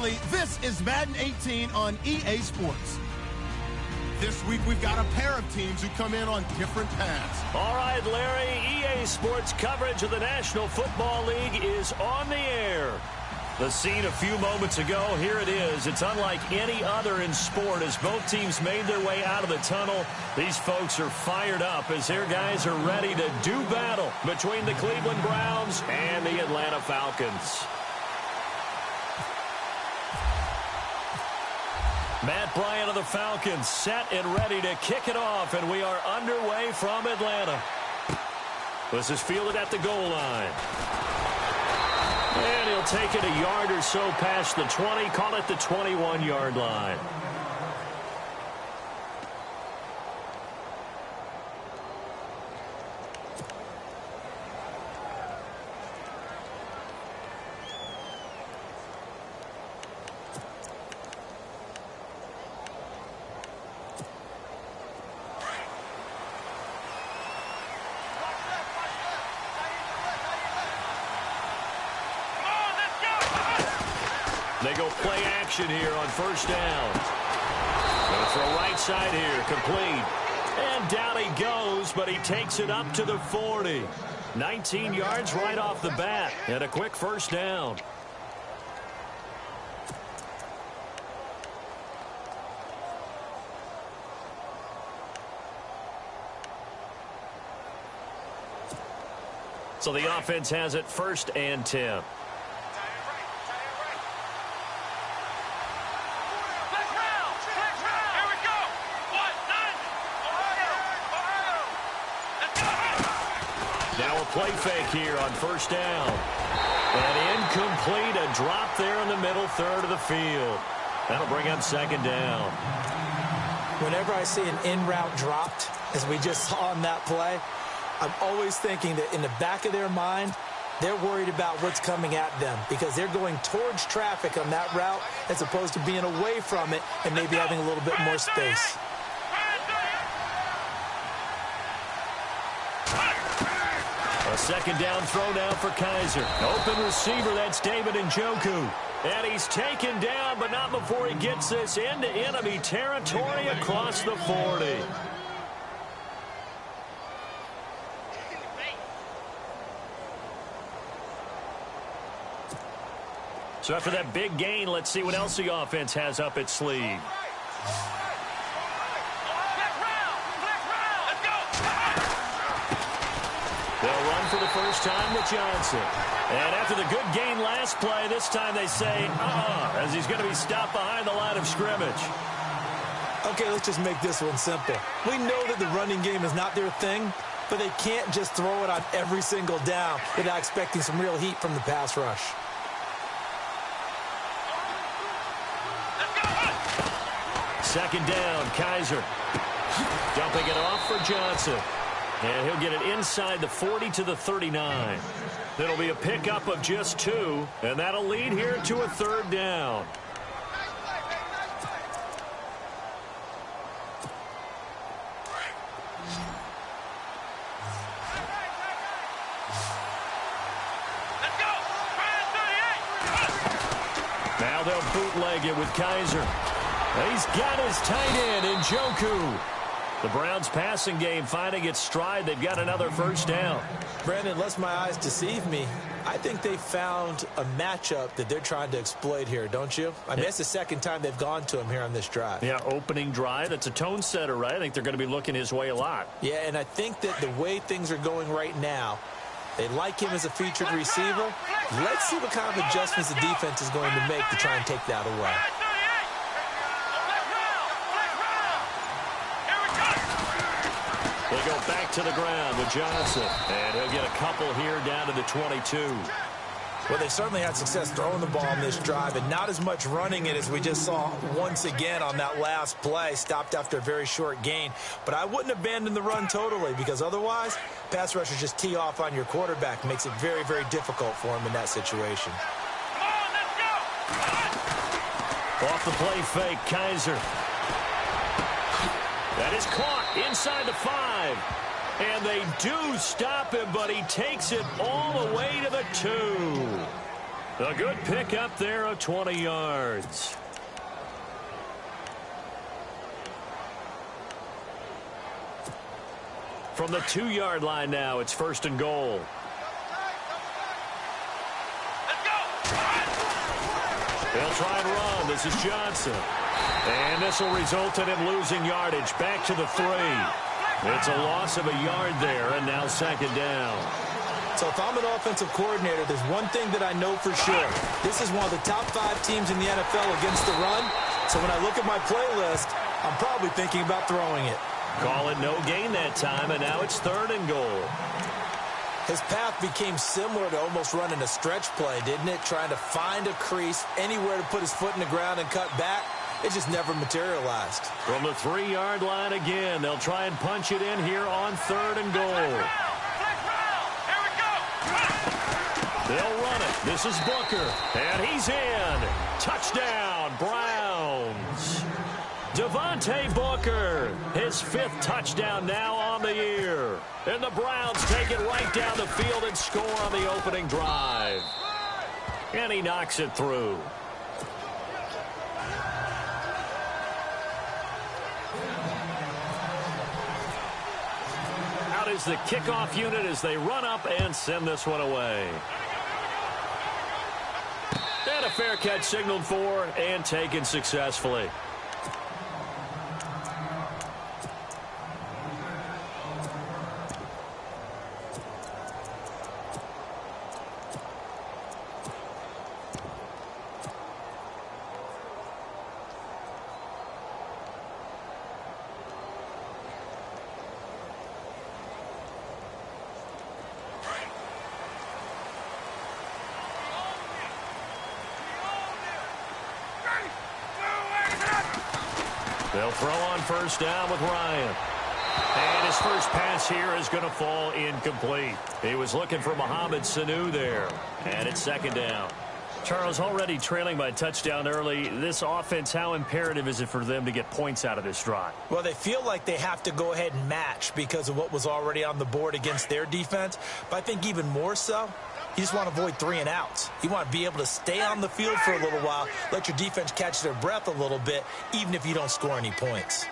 family, this is Madden 18 on EA Sports. This week, we've got a pair of teams who come in on different paths. All right, Larry, EA Sports coverage of the National Football League is on the air. The scene a few moments ago, here it is. It's unlike any other in sport as both teams made their way out of the tunnel. These folks are fired up as their guys are ready to do battle between the Cleveland Browns and the Atlanta Falcons. Matt Bryant of the Falcons set and ready to kick it off, and we are underway from Atlanta. This is fielded at the goal line. And he'll take it a yard or so past the 20, call it the 21-yard line. They go play action here on first down. Going to throw right side here, complete. And down he goes, but he takes it up to the 40. 19 yards right off the bat, and a quick first down. So the offense has it 1st and 10. Play fake here on first down. And incomplete, a drop there in the middle third of the field. That'll bring up 2nd down. Whenever I see an in-route dropped, as we just saw on that play, I'm always thinking that in the back of their mind, they're worried about what's coming at them because they're going towards traffic on that route as opposed to being away from it and maybe having a little bit more space. A 2nd down throw now for Kaiser. Open receiver, that's David Njoku. And he's taken down, but not before he gets this into enemy territory across the 40. So after that big gain, let's see what else the offense has up its sleeve. They'll run for the first time with Johnson. And after the good gain last play, this time they say, as he's going to be stopped behind the line of scrimmage. Okay, let's just make this one simple. We know that the running game is not their thing, but they can't just throw it on every single down without expecting some real heat from the pass rush. Second down, Kaiser. Dumping it off for Johnson. And he'll get it inside the 40 to the 39. That'll be a pickup of just 2, and that'll lead here to a 3rd down. Now they'll bootleg it with Kaiser. He's got his tight end, Njoku. The Browns' passing game finding its stride. They've got another first down. Brandon, unless my eyes deceive me, I think they found a matchup that they're trying to exploit here, don't you? I mean, it's the second time they've gone to him here on this drive. Yeah, opening drive. That's a tone setter, right? I think they're going to be looking his way a lot. Yeah, and I think that the way things are going right now, they like him as a featured receiver. Let's see what kind of adjustments the defense is going to make to try and take that away. They go back to the ground with Johnson. And he'll get a couple here down to the 22. Well, they certainly had success throwing the ball on this drive and not as much running it as we just saw once again on that last play. Stopped after a very short gain. But I wouldn't abandon the run totally because otherwise, pass rushers just tee off on your quarterback. Makes it very, very difficult for him in that situation. Off the play fake, Kaiser. That is caught inside the 5. And they do stop him, but he takes it all the way to the 2. A good pick up there of 20 yards. From the 2-yard line now, it's 1st and goal. They'll try and run. This is Johnson. And this will result in him losing yardage. Back to the 3. It's a loss of a yard there, and now 2nd down. So if I'm an offensive coordinator, there's one thing that I know for sure. This is one of the top 5 teams in the NFL against the run. So when I look at my playlist, I'm probably thinking about throwing it. Call it no gain that time, and now it's 3rd and goal. His path became similar to almost running a stretch play, didn't it? Trying to find a crease, anywhere to put his foot in the ground and cut back. It just never materialized. From the 3-yard line again, they'll try and punch it in here on 3rd and goal. They'll run it. This is Booker, and he's in. Touchdown, Browns. Devontae Booker, his 5th touchdown now on the year. And the Browns take it right down the field and score on the opening drive. And he knocks it through. Out is the kickoff unit as they run up and send this one away. And a fair catch signaled for and taken successfully. They'll throw on 1st down with Ryan. And his first pass here is going to fall incomplete. He was looking for Mohamed Sanu there. And it's 2nd down. Charles, already trailing by a touchdown early. This offense, how imperative is it for them to get points out of this drive? Well, they feel like they have to go ahead and match because of what was already on the board against their defense. But I think even more so, you just want to avoid 3 and outs. You want to be able to stay on the field for a little while, let your defense catch their breath a little bit, even if you don't score any points.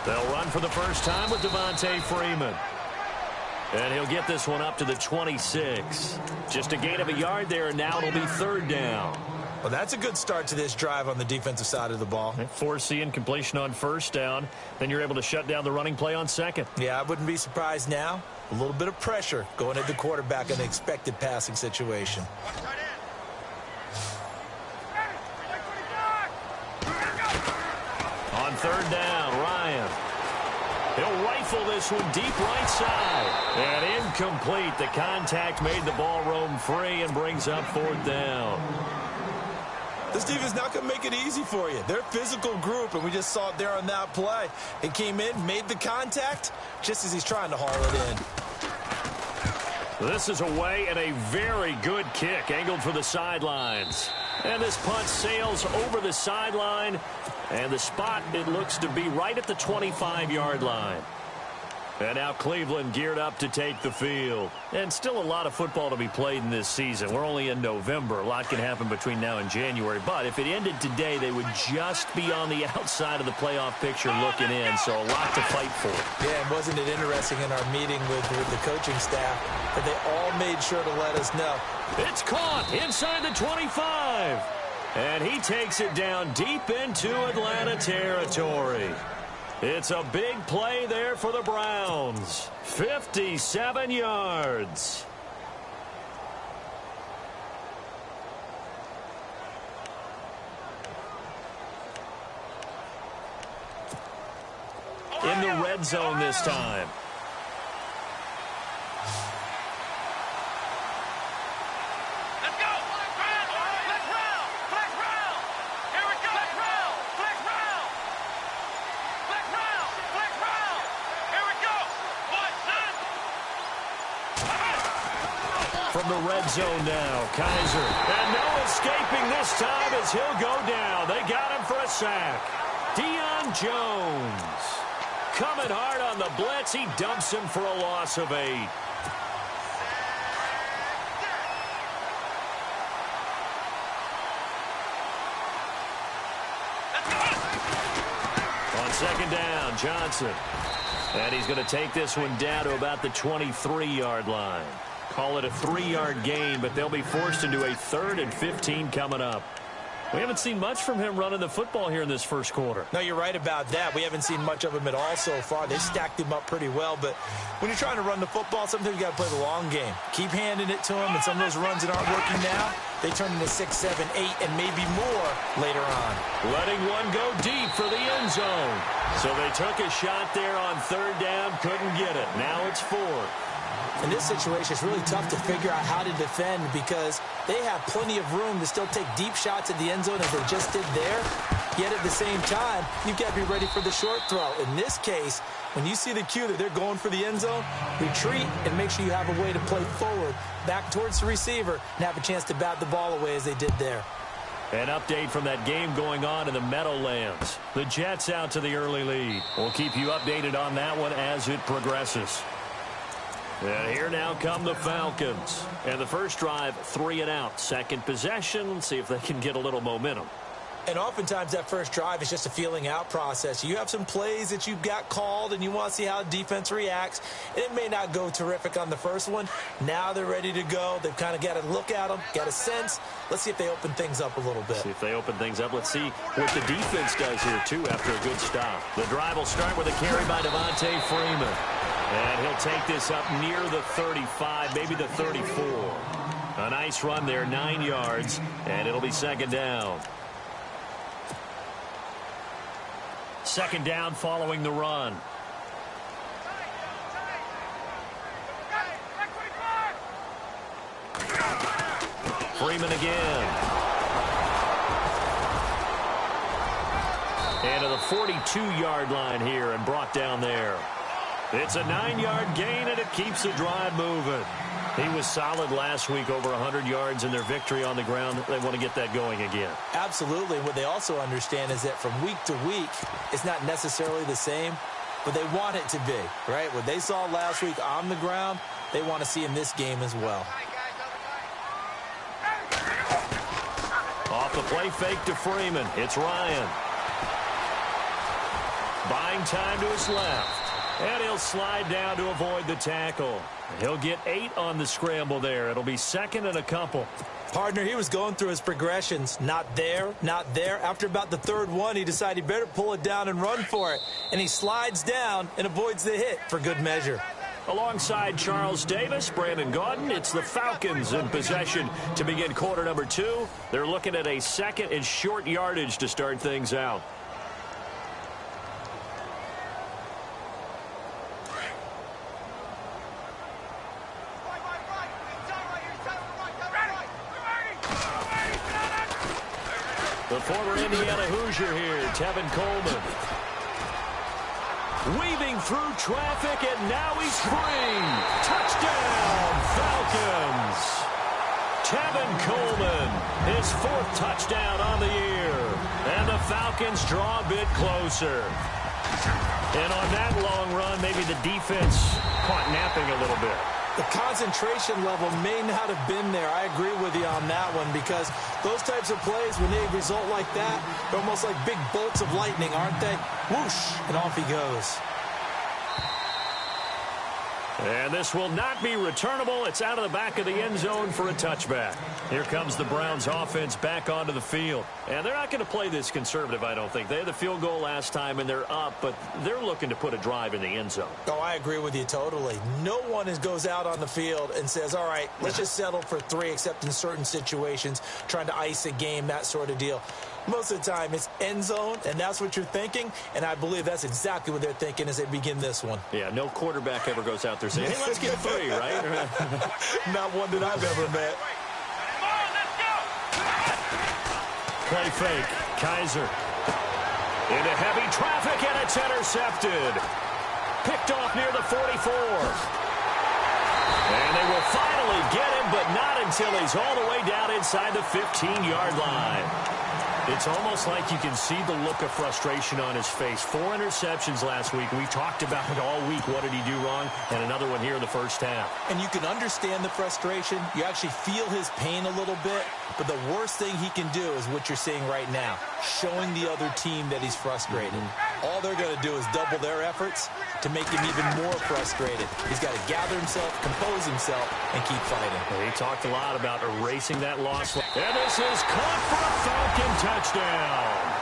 They'll run for the first time with Devontae Freeman. And he'll get this one up to the 26. Just a gain of a yard there, and now it'll be 3rd down. Well, that's a good start to this drive on the defensive side of the ball. Forcing incompletion on 1st down. Then you're able to shut down the running play on 2nd. Yeah, I wouldn't be surprised now. A little bit of pressure going at the quarterback in an expected passing situation. On 3rd down, Ryan. He'll rifle this one deep right side. And incomplete. The contact made the ball roam free and brings up 4th down. This defense not going to make it easy for you. They're a physical group, and we just saw it there on that play. He came in, made the contact, just as he's trying to haul it in. This is away and a very good kick, angled for the sidelines. And this punt sails over the sideline, and the spot, it looks to be right at the 25-yard line. And now Cleveland geared up to take the field. And still a lot of football to be played in this season. We're only in November. A lot can happen between now and January. But if it ended today, they would just be on the outside of the playoff picture looking in. So a lot to fight for. Yeah, and wasn't it interesting in our meeting with the coaching staff that they all made sure to let us know. It's caught inside the 25. And he takes it down deep into Atlanta territory. It's a big play there for the Browns. 57 yards. In the red zone this time. From the red zone now, Kaiser. And no escaping this time as he'll go down. They got him for a sack. Deion Jones. Coming hard on the blitz. He dumps him for a loss of 8. On second down, Johnson. And he's going to take this one down to about the 23-yard line. Call it a 3-yard gain, but they'll be forced into a 3rd and 15 coming up. We haven't seen much from him running the football here in this first quarter. No, you're right about that. We haven't seen much of him at all so far. They stacked him up pretty well, but when you're trying to run the football, sometimes you got to play the long game. Keep handing it to him, and some of those runs that aren't working now, they turn into 6, 7, 8, and maybe more later on. Letting one go deep for the end zone. So they took a shot there on 3rd down, couldn't get it. Now it's 4th. In this situation, it's really tough to figure out how to defend because they have plenty of room to still take deep shots at the end zone as they just did there. Yet at the same time, you've got to be ready for the short throw. In this case, when you see the cue that they're going for the end zone, retreat and make sure you have a way to play forward, back towards the receiver, and have a chance to bat the ball away as they did there. An update from that game going on in the Meadowlands. The Jets out to the early lead. We'll keep you updated on that one as it progresses. And here now come the Falcons. And the first drive, 3 and out. Second possession, see if they can get a little momentum. And oftentimes that first drive is just a feeling out process. You have some plays that you've got called and you want to see how the defense reacts. And it may not go terrific on the first one. Now they're ready to go. They've kind of got to look at them, got a sense. Let's see if they open things up a little bit. See if they open things up. Let's see what the defense does here, too, after a good stop. The drive will start with a carry by Devontae Freeman. And he'll take this up near the 35, maybe the 34. A nice run there, 9 yards, and it'll be second down. Second down following the run. Freeman again. And to the 42-yard line here and brought down there. It's a 9-yard gain, and it keeps the drive moving. He was solid last week, over 100 yards in their victory on the ground. They want to get that going again. Absolutely. What they also understand is that from week to week, it's not necessarily the same, but they want it to be, right? What they saw last week on the ground, they want to see in this game as well. Off the play fake to Freeman. It's Ryan. Buying time to his left. And he'll slide down to avoid the tackle. He'll get 8 on the scramble there. It'll be second and a couple. Partner, he was going through his progressions. Not there, not there. After about the 3rd one, he decided he better pull it down and run for it. And he slides down and avoids the hit for good measure. Alongside Charles Davis, Brandon Gaudin, it's the Falcons in possession to begin quarter number 2. They're looking at a second and short yardage to start things out. The former Indiana Hoosier here, Tevin Coleman. Weaving through traffic, and now he's free. Touchdown, Falcons. Tevin Coleman, his 4th touchdown on the year. And the Falcons draw a bit closer. And on that long run, maybe the defense caught napping a little bit. The concentration level may not have been there. I agree with you on that one because those types of plays, when they result like that, they're almost like big bolts of lightning, aren't they? Whoosh, and off he goes. And this will not be returnable. It's out of the back of the end zone for a touchback. Here comes the Browns offense back onto the field. And they're not going to play this conservative, I don't think. They had the field goal last time, and they're up, but they're looking to put a drive in the end zone. Oh, I agree with you totally. No one goes out on the field and says, all right, let's just settle for 3, except in certain situations, trying to ice a game, that sort of deal. Most of the time, it's end zone, and that's what you're thinking, and I believe that's exactly what they're thinking as they begin this one. Yeah, no quarterback ever goes out there saying, hey, let's get 3, right? Not one that I've ever met. Play fake. Kaiser. Into heavy traffic, and it's intercepted. Picked off near the 44. And they will finally get him, but not until he's all the way down inside the 15-yard line. It's almost like you can see the look of frustration on his face. 4 interceptions last week. We talked about it all week. What did he do wrong? And another one here in the first half. And you can understand the frustration. You actually feel his pain a little bit. But the worst thing he can do is what you're seeing right now, showing the other team that he's frustrated. All they're going to do is double their efforts to make him even more frustrated. He's got to gather himself, compose himself, and keep fighting. He talked a lot about erasing that loss. And this is caught for a Falcon touchdown.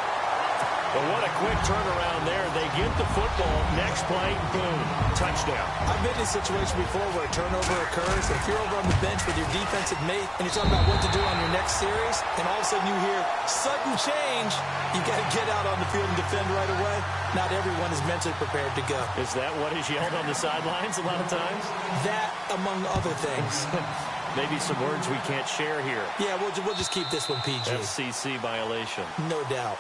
But what a quick turnaround there. They get the football. Next play, boom, touchdown. I've been in a situation before where a turnover occurs. If you're over on the bench with your defensive mate and you're talking about what to do on your next series, and all of a sudden you hear sudden change, you got to get out on the field and defend right away. Not everyone is mentally prepared to go. Is that what is yelled on the sidelines a lot of times? That, among other things. Maybe some words we can't share here. Yeah, we'll just keep this one PG. FCC violation. No doubt.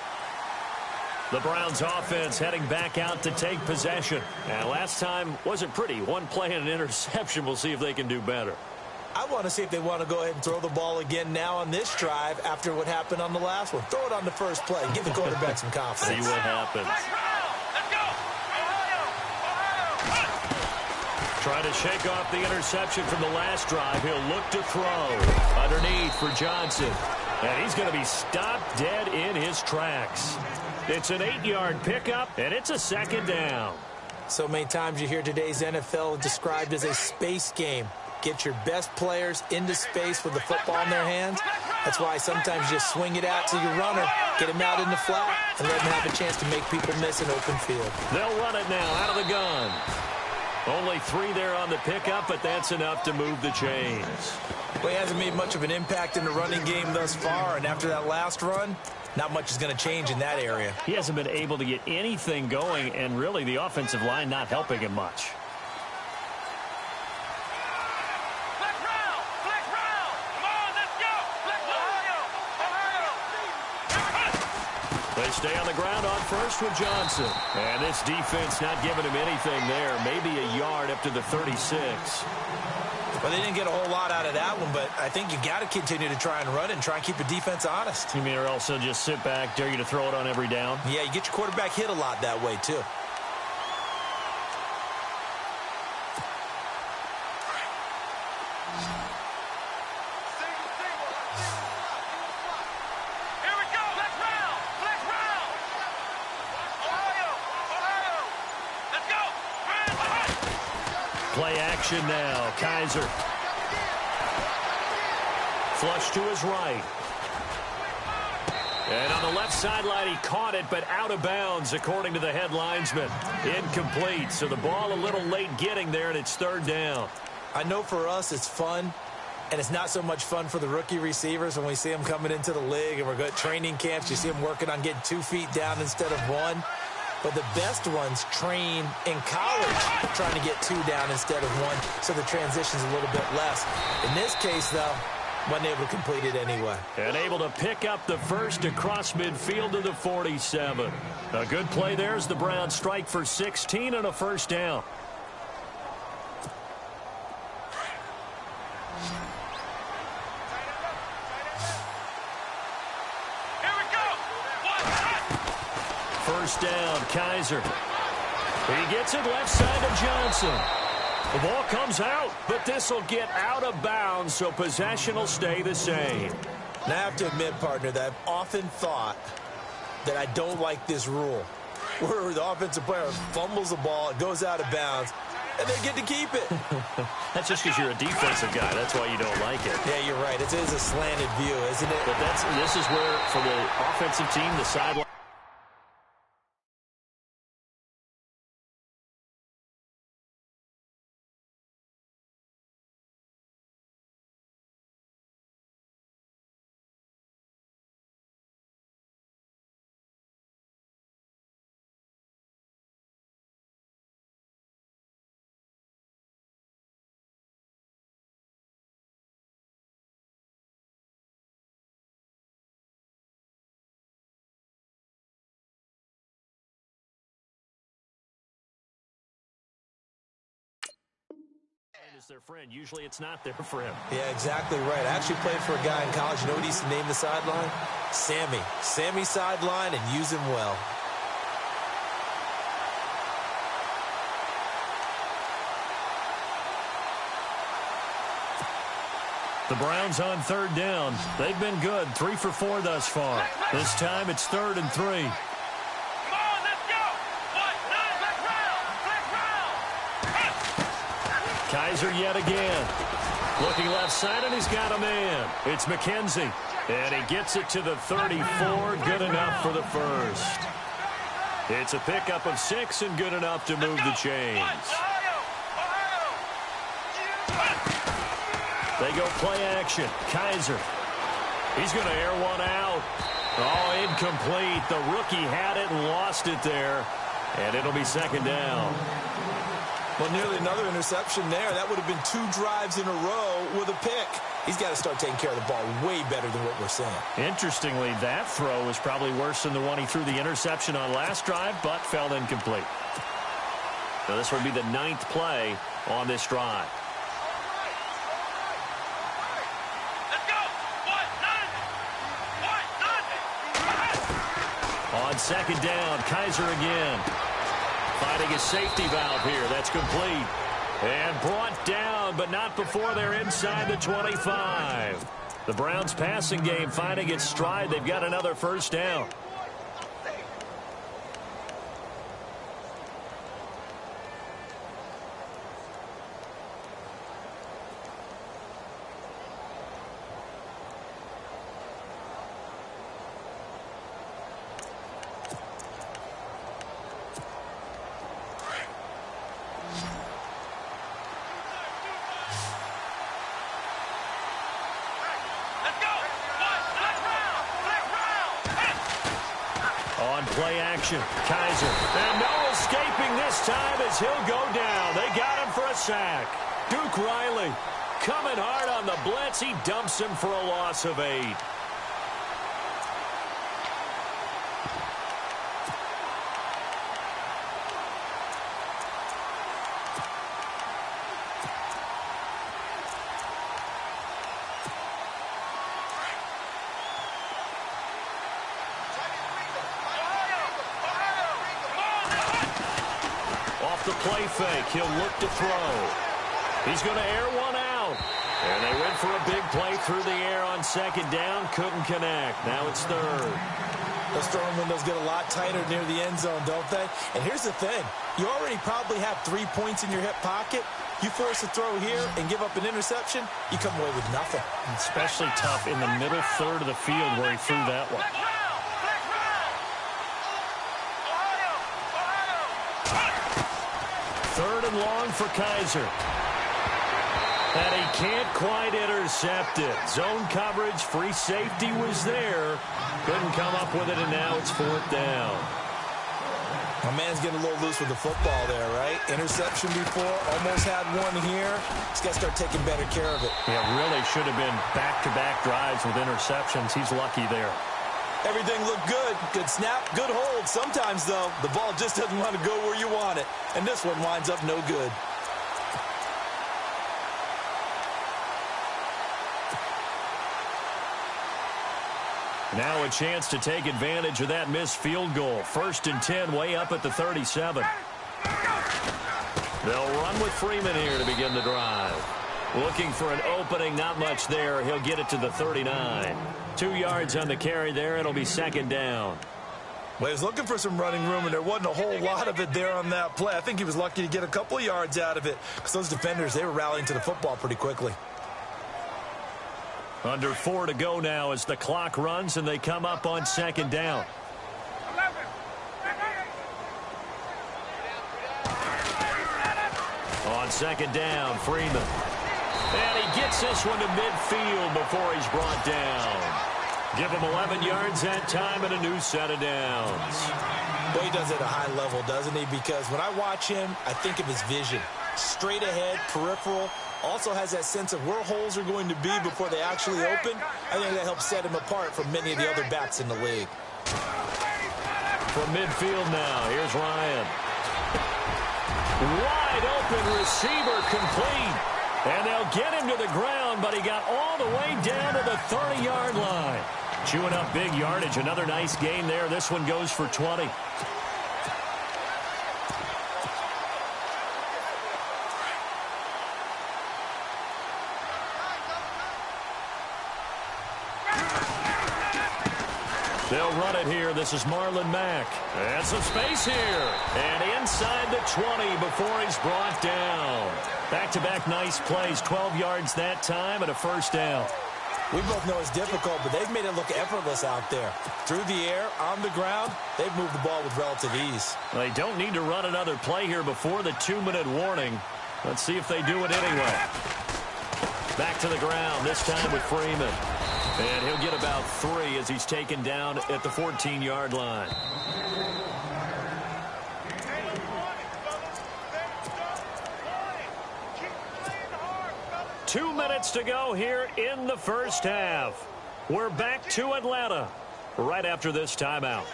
The Browns offense heading back out to take possession. And last time wasn't pretty. One play and an interception. We'll see if they can do better. I want to see if they want to go ahead and throw the ball again now on this drive after what happened on the last one. Throw it on the first play. Give the quarterback some confidence. See what happens. Trying to shake off the interception from the last drive. He'll look to throw. Underneath for Johnson. And he's going to be stopped dead in his tracks. It's an 8-yard pickup, and it's a second down. So many times you hear today's NFL described as a space game. Get your best players into space with the football in their hands. That's why sometimes you just swing it out to your runner, get him out in the flat, and let him have a chance to make people miss an open field. They'll run it now out of the gun. Only 3 there on the pickup, but that's enough to move the chains. Well, he hasn't made much of an impact in the running game thus far, and after that last run, not much is going to change in that area. He hasn't been able to get anything going, and really the offensive line not helping him much. They stay on the ground on first with Johnson. And this defense not giving him anything there. Maybe a yard up to the 36. Well, they didn't get a whole lot out of that one, but I think you got to continue to try and run it and try and keep the defense honest. You mean or else they'll just sit back, dare you to throw it on every down? Yeah, you get your quarterback hit a lot that way, too. Play action now. Kaiser. Flush to his right. And on the left sideline, he caught it, but out of bounds, according to the head linesman. Incomplete, so the ball a little late getting there, and it's third down. I know for us it's fun, and it's not so much fun for the rookie receivers when we see them coming into the league, and we're going to training camps. You see them working on getting 2 feet down instead of 1. But the best ones train in college trying to get 2 down instead of 1, so the transition's a little bit less. In this case, though, wasn't able to complete it anyway. And able to pick up the first across midfield to the 47. A good play there as the Browns strike for 16 and a first down. First down, Kaiser. He gets it left side to Johnson. The ball comes out, but this will get out of bounds, so possession will stay the same. Now, I have to admit, partner, that I've often thought that I don't like this rule, where the offensive player fumbles the ball, it goes out of bounds, and they get to keep it. That's just because you're a defensive guy. That's why you don't like it. Yeah, you're right. It is a slanted view, isn't it? But this is where, for the offensive team, the sideline. is their friend. Usually it's not their friend. Yeah, exactly right. I actually played for a guy in college. You know what he used to name the sideline? Sammy. Sammy sideline, and use him well. The Browns on third down. They've been good, 3 for 4 thus far. This time it's 3rd and 3. Come on, let's go. Kaiser yet again. Looking left side, and he's got a man. It's McKenzie. And he gets it to the 34. Good enough for the first. It's a pickup of 6 and good enough to move the chains. They go play action. Kaiser. He's going to air one out. Oh, incomplete. The rookie had it and lost it there. And it'll be 2nd down. Well, nearly another interception there. That would have been 2 drives in a row with a pick. He's got to start taking care of the ball way better than what we're saying. Interestingly, that throw was probably worse than the one he threw the interception on last drive, but fell incomplete. So this would be the 9th play on this drive. On 2nd down, Kaiser again. Finding a safety valve here. That's complete. And brought down, but not before they're inside the 25. The Browns passing game finding its stride. They've got another 1st down. Play action. Kaiser. And no escaping this time as he'll go down. They got him for a sack. Duke Riley coming hard on the blitz. He dumps him for a loss of 8. The play fake. He'll look to throw. He's going to air one out. And they went for a big play through the air on 2nd down. Couldn't connect. Now it's 3rd. Those throwing windows get a lot tighter near the end zone, don't they? And here's the thing. You already probably have 3 points in your hip pocket. You force a throw here and give up an interception, you come away with nothing. Especially tough in the middle 3rd of the field where he threw that one. 3rd and long for Kaiser. And he can't quite intercept it. Zone coverage, free safety was there. Couldn't come up with it, and now it's 4th down. My man's getting a little loose with the football there, right? Interception before, almost had one here. He's got to start taking better care of it. Yeah, really should have been back-to-back drives with interceptions. He's lucky there. Everything looked good. Good snap, good hold. Sometimes, though, the ball just doesn't want to go where you want it. And this one winds up no good. Now a chance to take advantage of that missed field goal. 1st and 10, way up at the 37. They'll run with Freeman here to begin the drive. Looking for an opening, not much there. He'll get it to the 39. 2 yards on the carry there. It'll be 2nd down. Well, he was looking for some running room, and there wasn't a whole lot of it there on that play. I think he was lucky to get a couple of yards out of it because those defenders, they were rallying to the football pretty quickly. Under 4 to go now as the clock runs, and they come up on 2nd down. On 2nd down, Freeman. And he gets this one to midfield before he's brought down. Give him 11 yards that time and a new set of downs. Well, he does it at a high level, doesn't he? Because when I watch him, I think of his vision. Straight ahead, peripheral. Also has that sense of where holes are going to be before they actually open. I think that helps set him apart from many of the other backs in the league. From midfield now, here's Ryan. Wide open receiver complete. And they'll get him to the ground, but he got all the way down to the 30-yard line. Chewing up big yardage. Another nice gain there. This one goes for 20. They'll run it here. This is Marlon Mack. And some space here. And inside the 20 before he's brought down. Back-to-back nice plays. 12 yards that time and a first down. We both know it's difficult, but they've made it look effortless out there. Through the air, on the ground, they've moved the ball with relative ease. They don't need to run another play here before the 2-minute warning. Let's see if they do it anyway. Back to the ground, this time with Freeman. And he'll get about 3 as he's taken down at the 14-yard line. Two minutes to go here in the first half. We're back to Atlanta right after this timeout.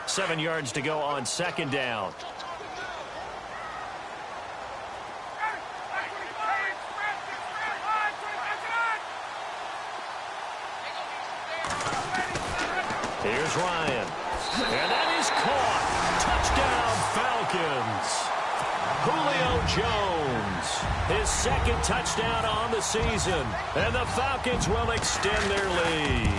7 yards to go on second down. Here's Ryan. And that is caught. Touchdown, Falcons. Julio Jones, his second touchdown on the season. And the Falcons will extend their lead.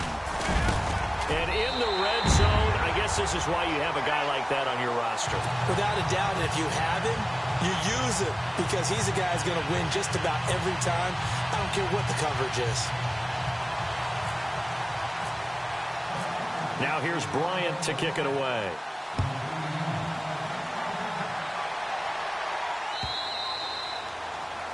And in the red zone, I guess this is why you have a guy like that on your roster. Without a doubt, and if you have him, you use him because he's a guy who's going to win just about every time. I don't care what the coverage is. Now here's Bryant to kick it away.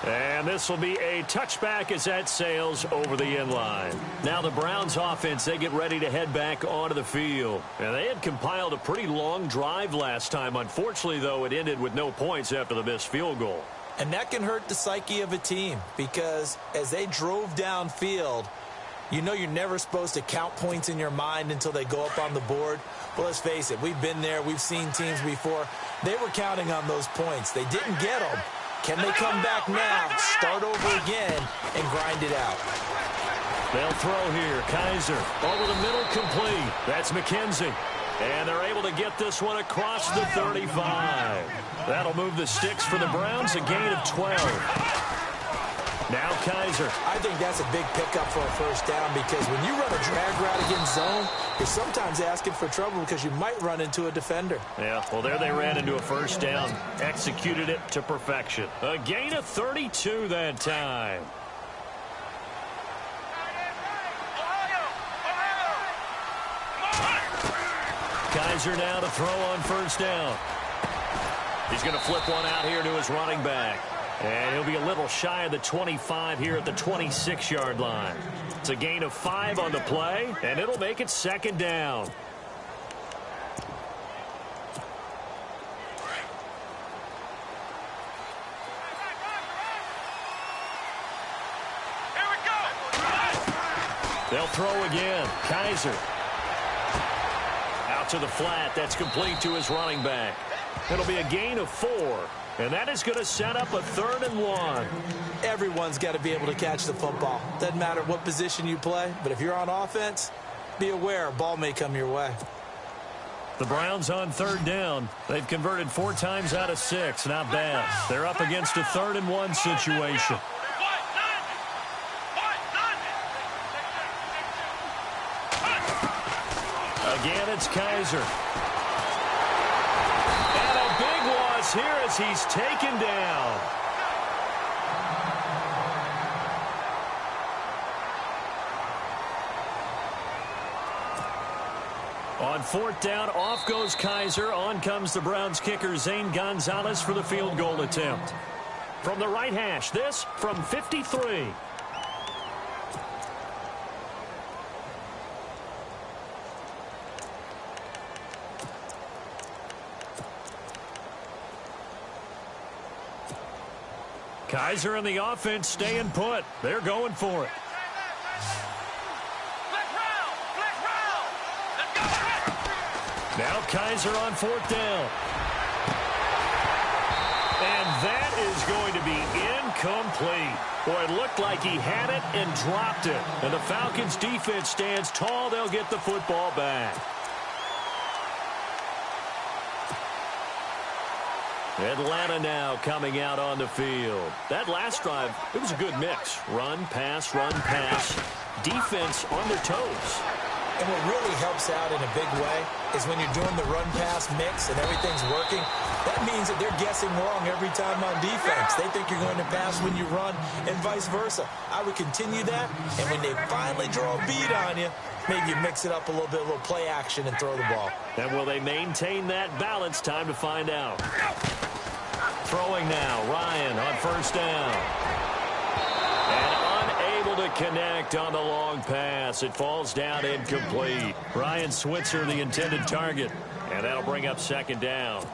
And this will be a touchback as that sails over the end line. Now the Browns offense, they get ready to head back onto the field. And they had compiled a pretty long drive last time. Unfortunately, though, it ended with no points after the missed field goal. And that can hurt the psyche of a team because as they drove downfield, you know you're never supposed to count points in your mind until they go up on the board. Well, let's face it, we've been there. We've seen teams before. They were counting on those points. They didn't get them. Can they come back now, start over again, and grind it out? They'll throw here. Kaiser over the middle, complete. That's McKenzie. And they're able to get this one across the 35. That'll move the sticks for the Browns, a gain of 12. Now Kaiser. I think that's a big pickup for a first down because when you run a drag route against zone, you're sometimes asking for trouble because you might run into a defender. Yeah, well, there they ran into a first down. Executed it to perfection. A gain of 32 that time. Kaiser now to throw on first down. He's going to flip one out here to his running back. And he'll be a little shy of the 25 here at the 26-yard line. It's a gain of 5 on the play, and it'll make it second down. Here we go. They'll throw again. Kaiser. Out to the flat. That's complete to his running back. It'll be a gain of 4. And that is going to set up a 3rd and 1. Everyone's got to be able to catch the football. Doesn't matter what position you play, but if you're on offense, be aware a ball may come your way. The Browns on 3rd down. They've converted 4 times out of 6. Not bad. They're up against a 3rd and 1 situation. Again, it's Kaiser. Here as he's taken down. On 4th down, off goes Kaiser. On comes the Browns kicker, Zane Gonzalez, for the field goal attempt. From the right hash, this from 53. Kaiser and the offense staying put. They're going for it. Now Kaiser on 4th down. And that is going to be incomplete. Boy, it looked like he had it and dropped it. And the Falcons defense stands tall. They'll get the football back. Atlanta now coming out on the field. That last drive, it was a good mix. Run, pass, defense on their toes. And what really helps out in a big way is when you're doing the run-pass mix and everything's working, that means that they're guessing wrong every time on defense. They think you're going to pass when you run and vice versa. I would continue that, and when they finally draw a beat on you, maybe you mix it up a little bit, a little play action, and throw the ball. And will they maintain that balance? Time to find out. Throwing now, Ryan on first down. And unable to connect on the long pass. It falls down incomplete. Ryan Switzer, the intended target. And that'll bring up second down.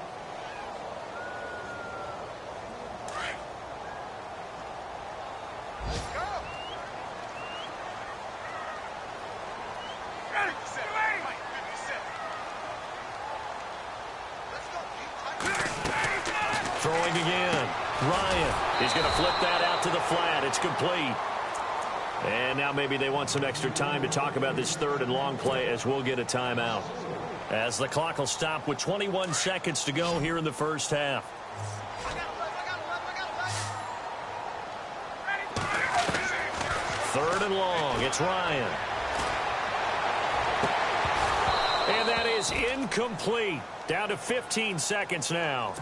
Throwing again. Ryan. He's going to flip that out to the flat. It's complete. And now maybe they want some extra time to talk about this third and long play as we'll get a timeout. As the clock will stop with 21 seconds to go here in the first half. Third and long. It's Ryan. And that is incomplete. Down to 15 seconds now.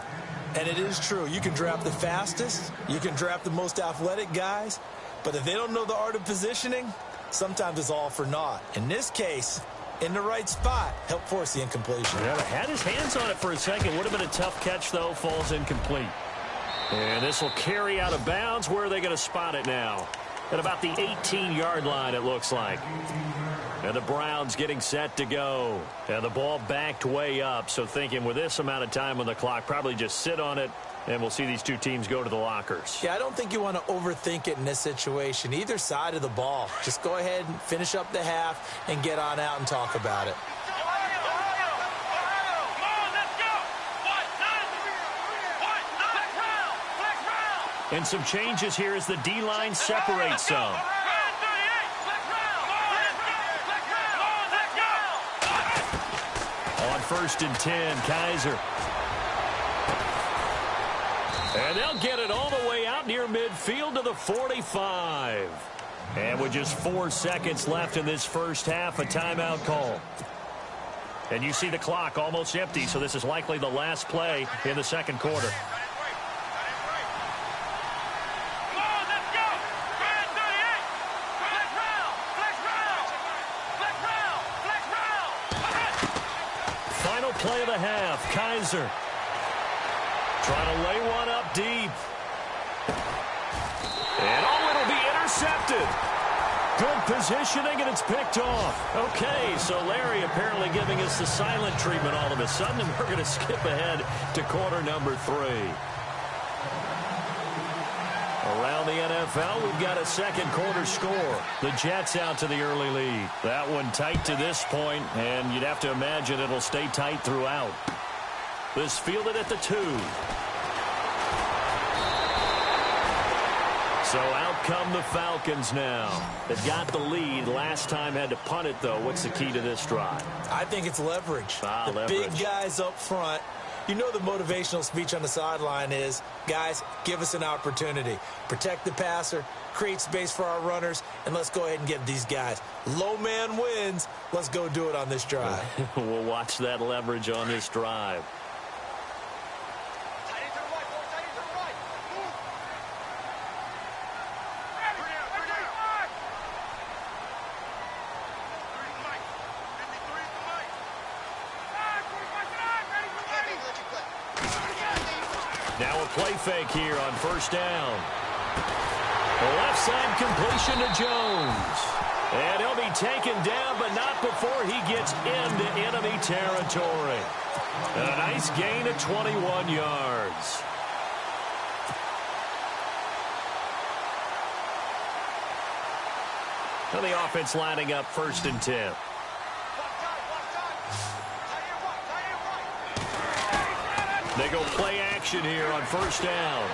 And it is true. You can draft the fastest. You can draft the most athletic guys. But if they don't know the art of positioning, sometimes it's all for naught. In this case, in the right spot, help force the incompletion. Yeah, had his hands on it for a second. Would have been a tough catch, though. Falls incomplete. And this will carry out of bounds. Where are they going to spot it now? At about the 18-yard line, it looks like. And the Browns getting set to go. And the ball backed way up. So thinking with this amount of time on the clock, probably just sit on it, and we'll see these two teams go to the lockers. Yeah, I don't think you want to overthink it in this situation. Either side of the ball. Just go ahead and finish up the half and get on out and talk about it. And some changes here as the D-line separates some. On first and 10, Kaiser. And they'll get it all the way out near midfield to the 45. And with just 4 seconds left in this first half, a timeout call. And you see the clock almost empty, so this is likely the last play in the second quarter. Final play of the half, Kaiser. Trying to lay one up deep. And it'll be intercepted. Good positioning, and it's picked off. Okay, so Larry apparently giving us the silent treatment all of a sudden, and we're going to skip ahead to quarter number 3. Around the NFL, we've got a second quarter score. The Jets out to the early lead. That one tight to this point, and you'd have to imagine it'll stay tight throughout. This fielded at the 2. So out come the Falcons now. They've got the lead. Last time had to punt it, though. What's the key to this drive? I think it's leverage. The big guys up front. You know the motivational speech on the sideline is, guys, give us an opportunity. Protect the passer, create space for our runners, and let's go ahead and get these guys. Low man wins. Let's go do it on this drive. We'll watch that leverage on this drive. Now a play fake here on first down. The left side completion to Jones. And he'll be taken down, but not before he gets into enemy territory. And a nice gain of 21 yards. And the offense lining up first and 10. They go play action here on first down.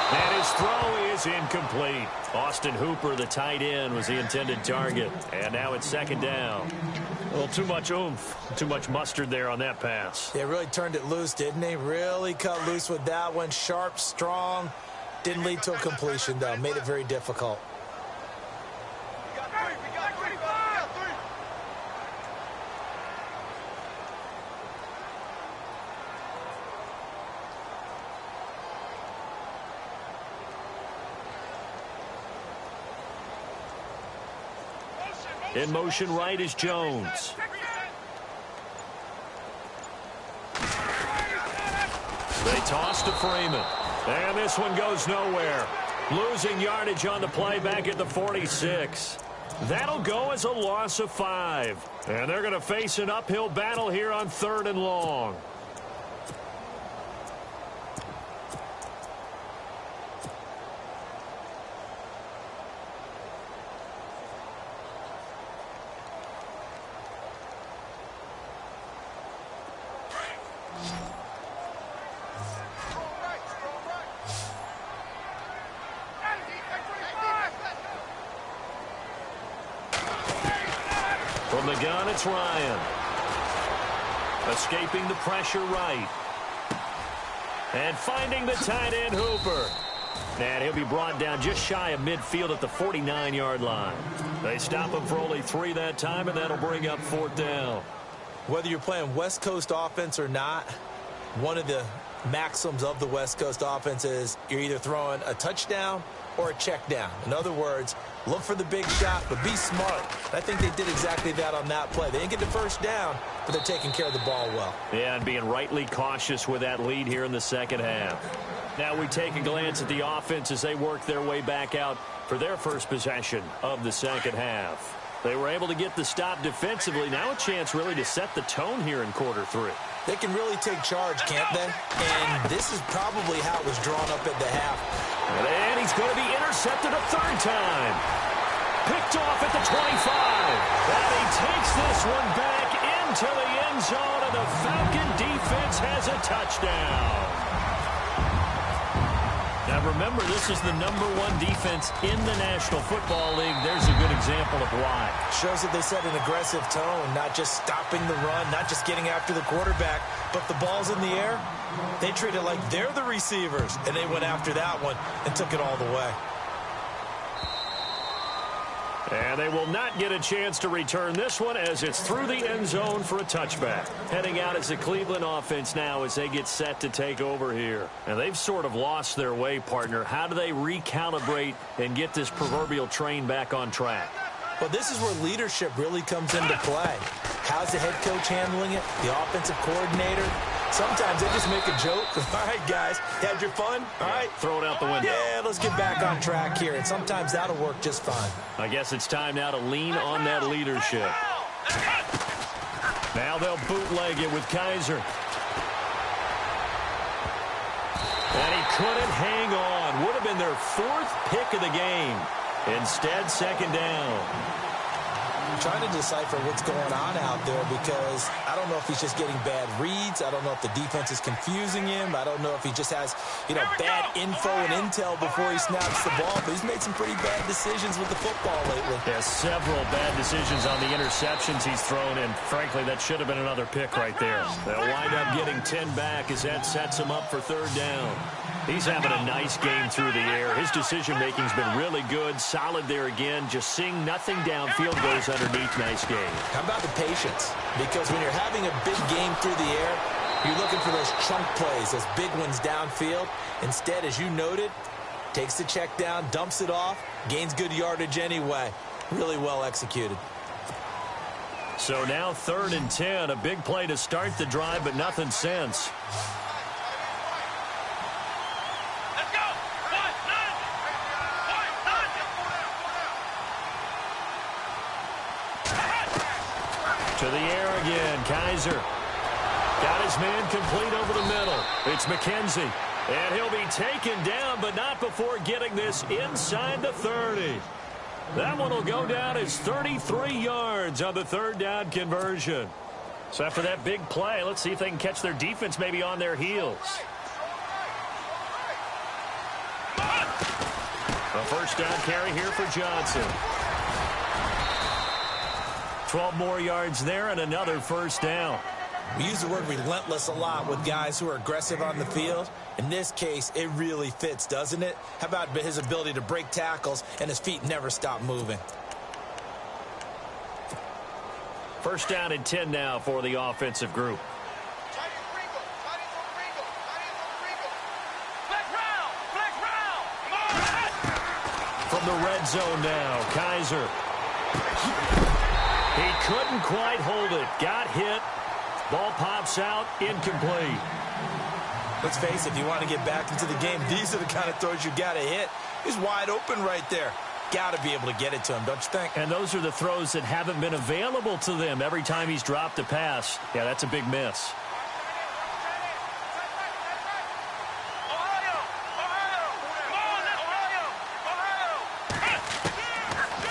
And his throw is incomplete. Austin Hooper, the tight end, was the intended target. And now it's second down. A little too much oomph, too much mustard there on that pass. They really turned it loose, didn't they? Really cut loose with that one. Sharp, strong. Didn't lead to a completion, though. Made it very difficult. In motion right is Jones. They toss to Freeman. And this one goes nowhere. Losing yardage on the play back at the 46. That'll go as a loss of 5. And they're going to face an uphill battle here on 3rd and long. From the gun, it's Ryan. Escaping the pressure right. And finding the tight end, Hooper. And he'll be brought down just shy of midfield at the 49-yard line. They stop him for only 3 that time, and that'll bring up 4th down. Whether you're playing West Coast offense or not, one of the maxims of the West Coast offense is you're either throwing a touchdown or a check down. In other words, look for the big shot, but be smart. I think they did exactly that on that play. They didn't get the first down, but they're taking care of the ball well. Yeah, and being rightly cautious with that lead here in the second half. Now we take a glance at the offense as they work their way back out for their first possession of the second half. They were able to get the stop defensively. Now a chance really to set the tone here in quarter 3. They can really take charge, can't they? And this is probably how it was drawn up at the half. And he's going to be intercepted a 3rd time. Picked off at the 25. And he takes this one back into the end zone, and the Falcon defense has a touchdown. Now remember, this is the #1 defense in the National Football League. There's a good example of why. Shows that they set an aggressive tone, not just stopping the run, not just getting after the quarterback, but the ball's in the air. They treat it like they're the receivers, and they went after that one and took it all the way. And they will not get a chance to return this one as it's through the end zone for a touchback. Heading out as the Cleveland offense now as they get set to take over here. And they've sort of lost their way, partner. How do they recalibrate and get this proverbial train back on track? Well, this is where leadership really comes into play. How's the head coach handling it? The offensive coordinator? Sometimes they just make a joke. All right, guys, had your fun? All right. Throw it out the window. Yeah, let's get back on track here. And sometimes that'll work just fine. I guess it's time now to lean on that leadership. Now they'll bootleg it with Kaiser. And he couldn't hang on. Would have been their 4th pick of the game. Instead, second down. I'm trying to decipher what's going on out there because I don't know if he's just getting bad reads. I don't know if the defense is confusing him. I don't know if he just has, bad info and intel before he snaps the ball. But he's made some pretty bad decisions with the football lately. Yeah, several bad decisions on the interceptions he's thrown, and frankly, that should have been another pick right there. They'll wind up getting 10 back as that sets him up for 3rd down. He's having a nice game through the air. His decision-making's been really good, solid there again. Just seeing nothing downfield goes underneath. Nice game. How about the patience? Because when you're having a big game through the air, you're looking for those chunk plays, those big ones downfield. Instead, as you noted, takes the check down, dumps it off, gains good yardage anyway. Really well executed. So now 3rd and 10, a big play to start the drive, but nothing since. To the air again, Kaiser. Got his man complete over the middle. It's McKenzie. And he'll be taken down, but not before getting this inside the 30. That one will go down as 33 yards on the 3rd down conversion. So after that big play, let's see if they can catch their defense maybe on their heels. A first down carry here for Johnson. 12 more yards there and another first down. We use the word relentless a lot with guys who are aggressive on the field. In this case, it really fits, doesn't it? How about his ability to break tackles and his feet never stop moving? First down and 10 now for the offensive group. From the red zone now, Kaiser. He couldn't quite hold it. Got hit. Ball pops out, incomplete. Let's face it, if you want to get back into the game, these are the kind of throws you got to hit. He's wide open right there. Got to be able to get it to him, don't you think? And those are the throws that haven't been available to them every time he's dropped a pass. Yeah, that's a big miss.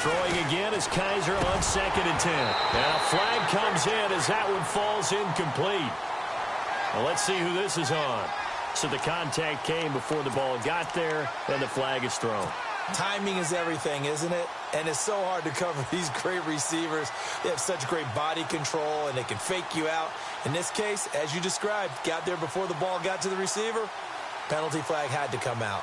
Throwing again is Kaiser on 2nd and 10. And a flag comes in as that one falls incomplete. Well, let's see who this is on. So the contact came before the ball got there, and the flag is thrown. Timing is everything, isn't it? And it's so hard to cover these great receivers. They have such great body control, and they can fake you out. In this case, as you described, got there before the ball got to the receiver. Penalty flag had to come out.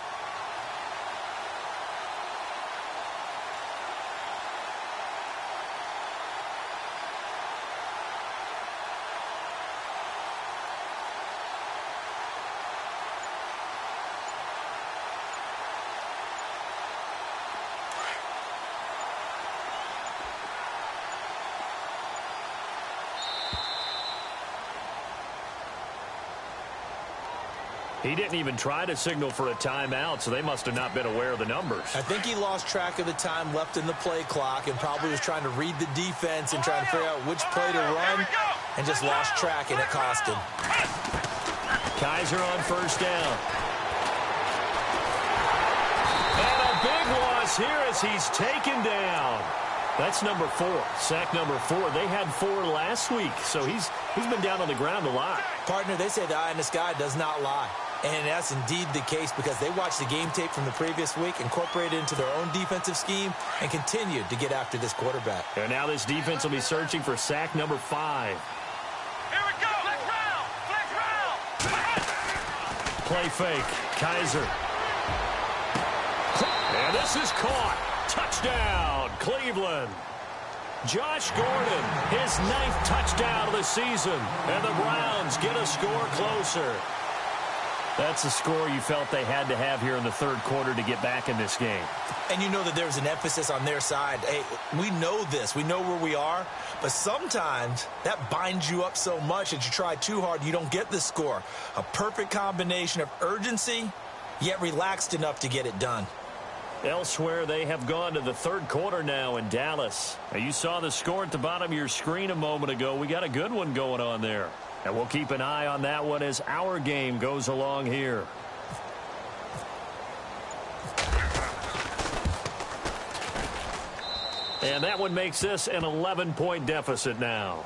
He didn't even try to signal for a timeout, so they must have not been aware of the numbers. I think he lost track of the time left in the play clock and probably was trying to read the defense and trying to figure out which play to run and just lost track, and it cost him. Kaiser on first down. And a big loss here as he's taken down. That's number 4, sack number 4. They had 4 last week, so he's been down on the ground a lot. Partner, they say the eye in the sky does not lie. And that's indeed the case because they watched the game tape from the previous week, incorporated it into their own defensive scheme, and continued to get after this quarterback. And now this defense will be searching for sack number 5. Here we go. Flex round. Play fake. Kaiser. And this is caught. Touchdown, Cleveland. Josh Gordon, his 9th touchdown of the season. And the Browns get a score closer. That's the score you felt they had to have here in the third quarter to get back in this game. And you know that there's an emphasis on their side. Hey, we know this. We know where we are. But sometimes that binds you up so much that you try too hard, you don't get the score. A perfect combination of urgency, yet relaxed enough to get it done. Elsewhere, they have gone to the third quarter now in Dallas. Now, you saw the score at the bottom of your screen a moment ago. We got a good one going on there. And we'll keep an eye on that one as our game goes along here. And that one makes this an 11-point deficit now.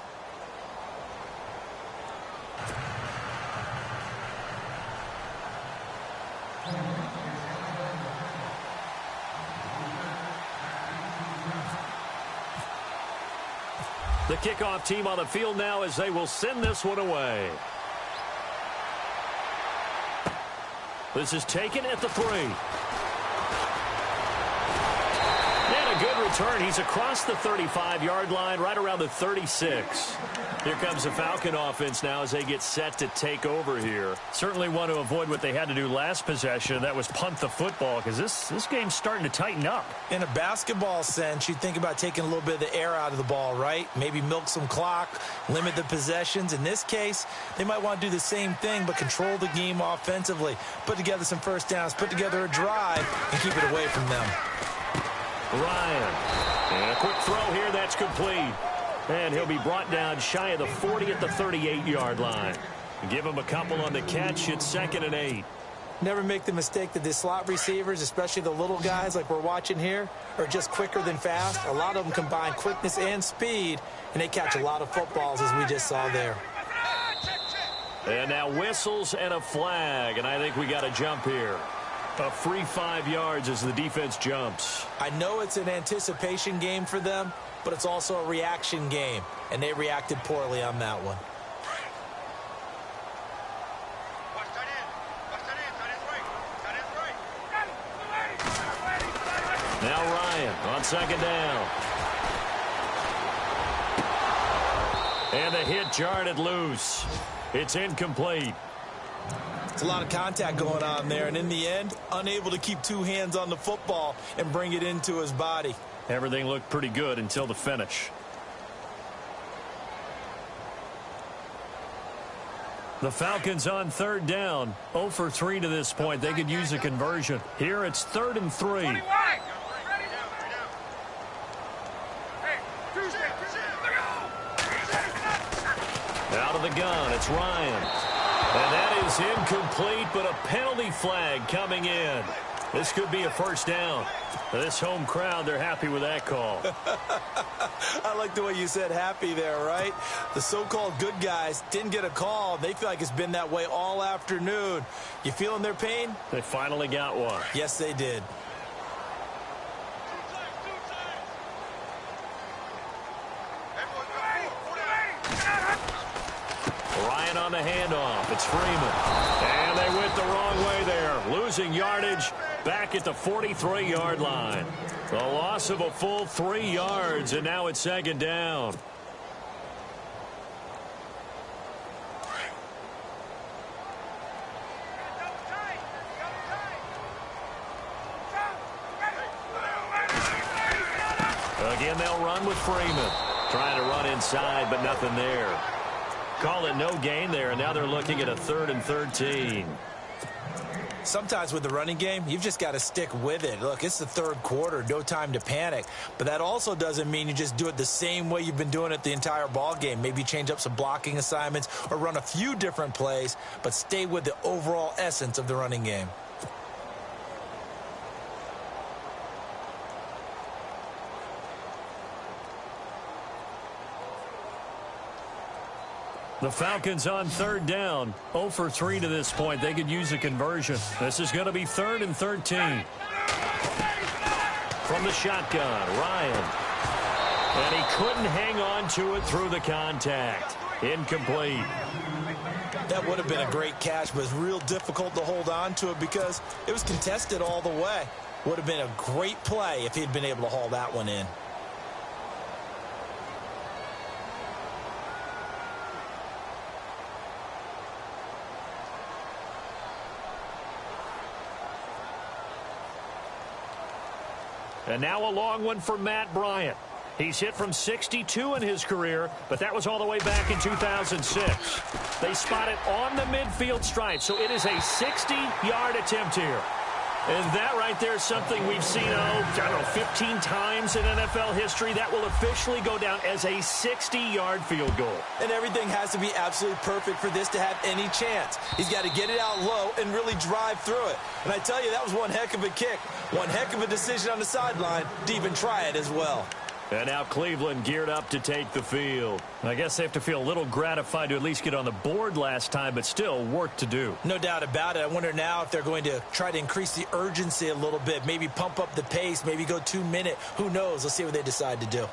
The kickoff team on the field now as they will send this one away. This is taken at the 3. And a good return. He's across the 35-yard line, right around the 36. Here comes the Falcon offense now as they get set to take over here. Certainly want to avoid what they had to do last possession. That was punt the football because this game's starting to tighten up. In a basketball sense, you think about taking a little bit of the air out of the ball, right? Maybe milk some clock, limit the possessions. In this case, they might want to do the same thing but control the game offensively. Put together some first downs, put together a drive, and keep it away from them. Ryan. And a quick throw here. That's complete. And he'll be brought down shy of the 40 at the 38-yard line. Give him a couple on the catch. It's 2nd and 8. Never make the mistake that the slot receivers, especially the little guys like we're watching here, are just quicker than fast. A lot of them combine quickness and speed, and they catch a lot of footballs, as we just saw there. And now whistles and a flag, and I think we got a jump here. A free 5 yards as the defense jumps. I know it's an anticipation game for them, but it's also a reaction game, and they reacted poorly on that one. Now Ryan on second down. And the hit jarred it loose. It's incomplete. It's a lot of contact going on there, and in the end, unable to keep 2 hands on the football and bring it into his body. Everything looked pretty good until the finish. The Falcons on third down. 0 for 3 to this point. They could use a conversion. Here it's 3rd and 3. Out of the gun, it's Ryan. And that is incomplete, but a penalty flag coming in. This could be a first down. This home crowd, they're happy with that call. I like the way you said happy there, right? The so-called good guys didn't get a call. They feel like it's been that way all afternoon. You feeling their pain? They finally got one. Yes, they did. Ryan on the handoff. It's Freeman. And they went the wrong way there. Losing yardage back at the 43-yard line. The loss of a full 3 yards, and now it's second down. Again, they'll run with Freeman. Trying to run inside, but nothing there. Call it no gain there, and now they're looking at a 3rd and 13. Sometimes with the running game, you've just got to stick with it. Look, it's the 3rd quarter, no time to panic. But that also doesn't mean you just do it the same way you've been doing it the entire ball game. Maybe change up some blocking assignments or run a few different plays, but stay with the overall essence of the running game. The Falcons on third down. 0 for 3 to this point. They could use a conversion. This is going to be 3rd and 13. From the shotgun, Ryan. And he couldn't hang on to it through the contact. Incomplete. That would have been a great catch, but it's real difficult to hold on to it because it was contested all the way. Would have been a great play if he'd been able to haul that one in. And now a long one for Matt Bryant. He's hit from 62 in his career, but that was all the way back in 2006. They spot it on the midfield stripe, so it is a 60-yard attempt here. And that right there is something we've seen, I don't know, 15 times in NFL history. That will officially go down as a 60-yard field goal. And everything has to be absolutely perfect for this to have any chance. He's got to get it out low and really drive through it. And I tell you, that was one heck of a kick. One heck of a decision on the sideline to even try it as well. And now Cleveland geared up to take the field. I guess they have to feel a little gratified to at least get on the board last time, but still work to do. No doubt about it. I wonder now if they're going to try to increase the urgency a little bit, maybe pump up the pace, maybe go 2-minute. Who knows? Let's see what they decide to do.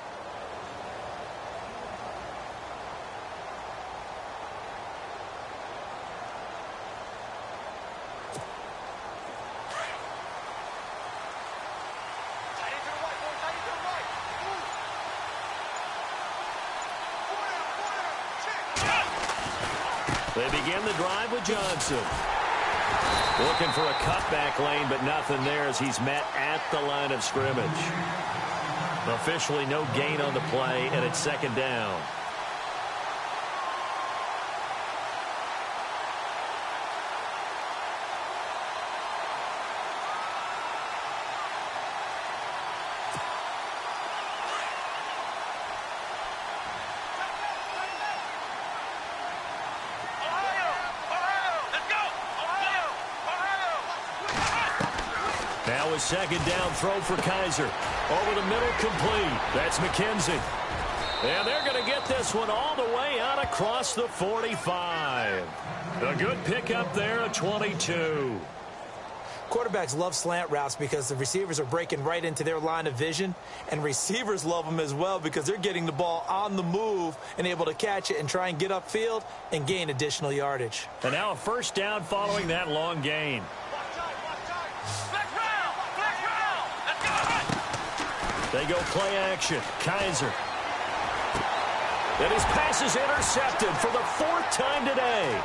They begin the drive with Johnson. Looking for a cutback lane, but nothing there as he's met at the line of scrimmage. Officially no gain on the play, and it's second down. Now a second down throw for Kaiser. Over the middle, complete. That's McKenzie. And they're going to get this one all the way out across the 45. A good pickup there, a 22. Quarterbacks love slant routes because the receivers are breaking right into their line of vision, and receivers love them as well because they're getting the ball on the move and able to catch it and try and get upfield and gain additional yardage. And now a first down following that long gain. They go play action. Kaiser. And his pass is intercepted for the 4th time today.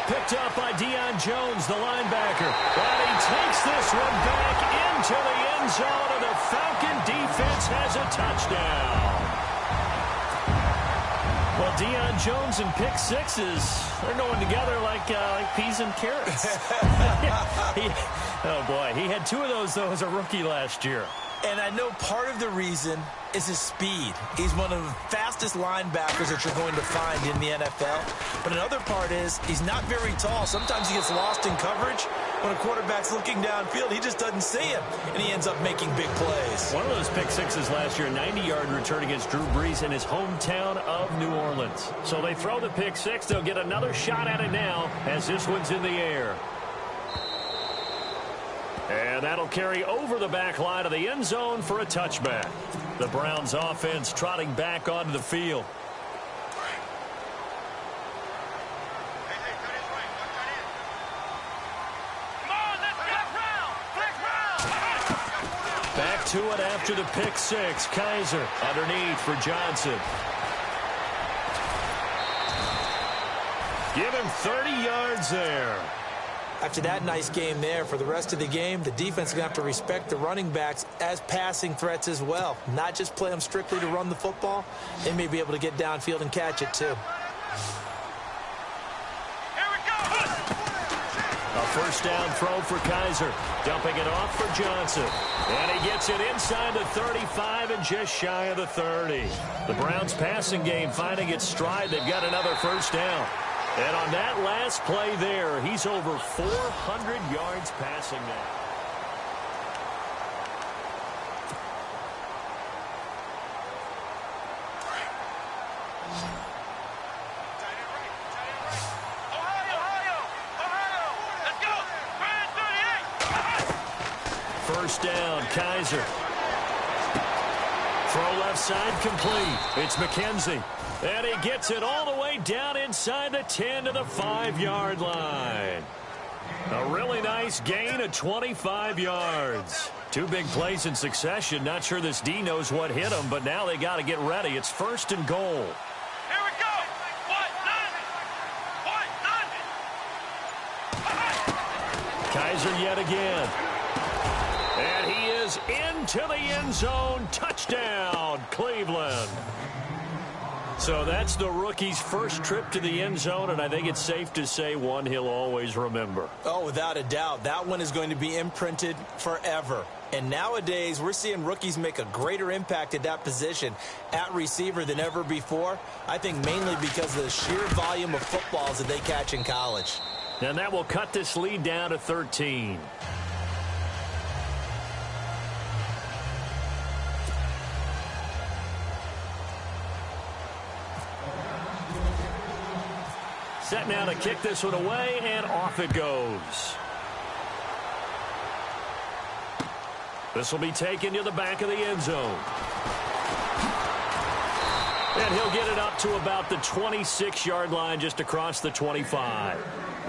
Picked up by Deion Jones, the linebacker. And he takes this one back into the end zone, and the Falcon defense has a touchdown. Well, Deion Jones and pick sixes, they're going together like peas and carrots. Oh, boy. He had 2 of those, though, as a rookie last year. And I know part of the reason is his speed. He's one of the fastest linebackers that you're going to find in the NFL. But another part is he's not very tall. Sometimes he gets lost in coverage. When a quarterback's looking downfield, he just doesn't see him, and he ends up making big plays. One of those pick sixes last year, 90-yard return against Drew Brees in his hometown of New Orleans. So they throw the pick six. They'll get another shot at it now as this one's in the air. And that'll carry over the back line of the end zone for a touchback. The Browns offense trotting back onto the field. Back to it after the pick six. Kaiser underneath for Johnson. Give him 30 yards there. After that nice game there, for the rest of the game, the defense is going to have to respect the running backs as passing threats as well. Not just play them strictly to run the football. They may be able to get downfield and catch it, too. A first down throw for Kaiser. Dumping it off for Johnson. And he gets it inside the 35 and just shy of the 30. The Browns passing game finding its stride. They've got another first down. And on that last play there, he's over 400 yards passing now. First down, Kaiser. Throw left side complete. It's McKenzie. And he gets it all the way down inside the 10 to the 5-yard line. A really nice gain of 25 yards. 2 big plays in succession. Not sure this D knows what hit him, but now they got to get ready. It's 1st and goal. Here we go. Kaiser yet again. And he is into the end zone. Touchdown, Cleveland. So that's the rookie's first trip to the end zone, and I think it's safe to say one he'll always remember. Oh, without a doubt. That one is going to be imprinted forever. And nowadays, we're seeing rookies make a greater impact at that position at receiver than ever before. I think mainly because of the sheer volume of footballs that they catch in college. And that will cut this lead down to 13. Set now to kick this one away, and off it goes. This will be taken to the back of the end zone. And he'll get it up to about the 26-yard line, just across the 25.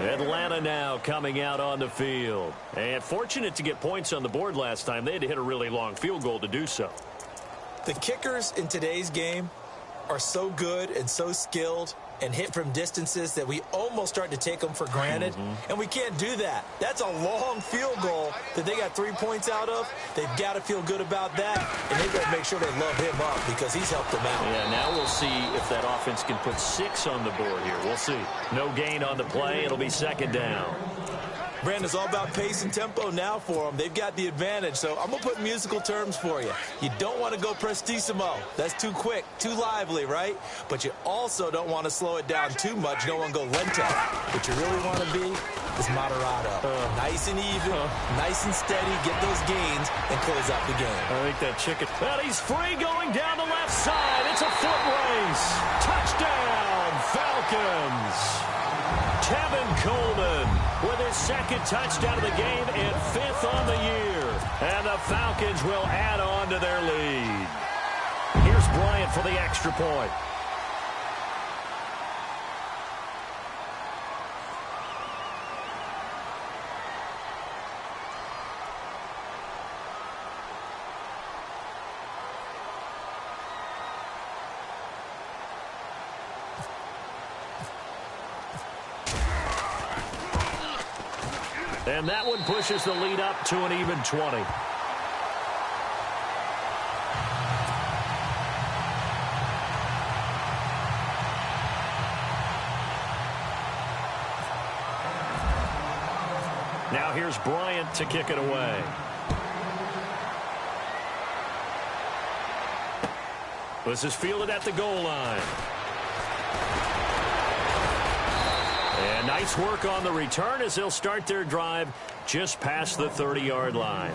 Atlanta now coming out on the field. And fortunate to get points on the board last time. They had to hit a really long field goal to do so. The kickers in today's game are so good and so skilled and hit from distances that we almost start to take them for granted. And we can't do that. That's a long field goal that they got 3 points out of. They've got to feel good about that, and they've got to make sure they love him up because he's helped them out. Yeah, now we'll see if that offense can put 6 on the board here. We'll see. No gain on the play. It'll be 2nd down. Brandon, it's all about pace and tempo now for them. They've got the advantage, so I'm going to put musical terms for you. You don't want to go prestissimo. That's too quick, too lively, right? But you also don't want to slow it down too much. You don't want to go lento. What you really want to be is moderato. Nice and even, nice and steady, get those gains, and close out the game. I think that chicken. And he's free going down the left side. It's a foot race. Touchdown, Falcons. Tevin Coleman with his second touchdown of the game and 5th on the year. And the Falcons will add on to their lead. Here's Bryant for the extra point. And that one pushes the lead up to an even 20. Now here's Bryant to kick it away. This is fielded at the goal line. And nice work on the return as they'll start their drive just past the 30-yard line.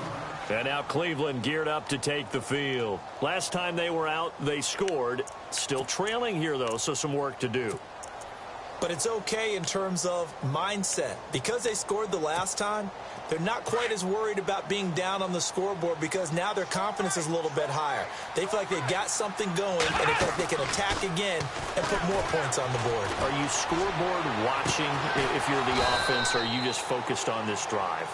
And now Cleveland geared up to take the field. Last time they were out, they scored. Still trailing here, though, so some work to do. But it's okay in terms of mindset. Because they scored the last time, they're not quite as worried about being down on the scoreboard because now their confidence is a little bit higher. They feel like they've got something going, and they feel like they can attack again and put more points on the board. Are you scoreboard watching if you're the offense, or are you just focused on this drive?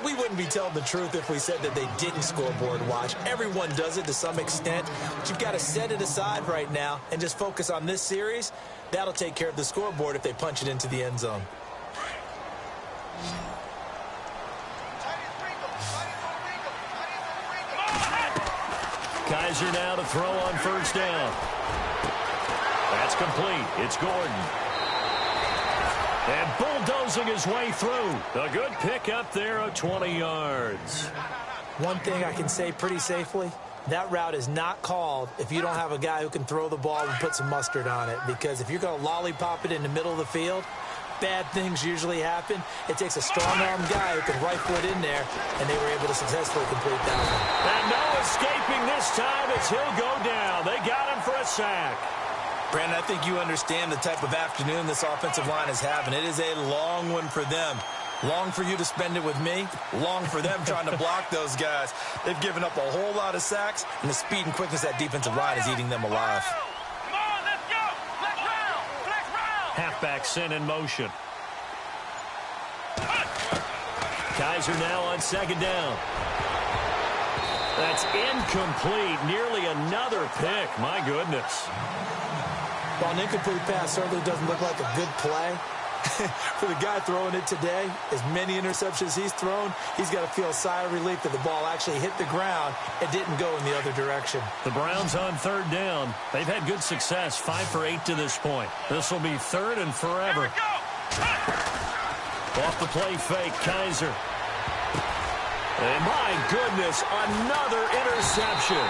We wouldn't be telling the truth if we said that they didn't scoreboard watch. Everyone does it to some extent. But you've got to set it aside right now and just focus on this series. That'll take care of the scoreboard if they punch it into the end zone. Kaiser now to throw on first down. That's complete. It's Gordon. And bulldozing his way through. A good pickup there of 20 yards. One thing I can say pretty safely, that route is not called if you don't have a guy who can throw the ball and put some mustard on it. Because if you're going to lollipop it in the middle of the field, bad things usually happen. It takes a strong-arm guy who can rifle it in there, and they were able to successfully complete that one. And no escaping this time as he'll go down. They got him for a sack. Brandon, I think you understand the type of afternoon this offensive line is having. It is a long one for them. Long for you to spend it with me. Long for them trying to block those guys. They've given up a whole lot of sacks, and the speed and quickness of that defensive line is eating them alive. Come on, let's go. Flex round. Flex round. Halfback sent in motion. Kaiser now on second down. That's incomplete. Nearly another pick. My goodness. Well, an incomplete pass certainly doesn't look like a good play. For the guy throwing it today, as many interceptions he's thrown, he's got to feel a sigh of relief that the ball actually hit the ground and didn't go in the other direction. The Browns on third down. They've had good success, 5 for 8 to this point. This will be third and forever. Off the play fake, Kaiser. And my goodness, another interception.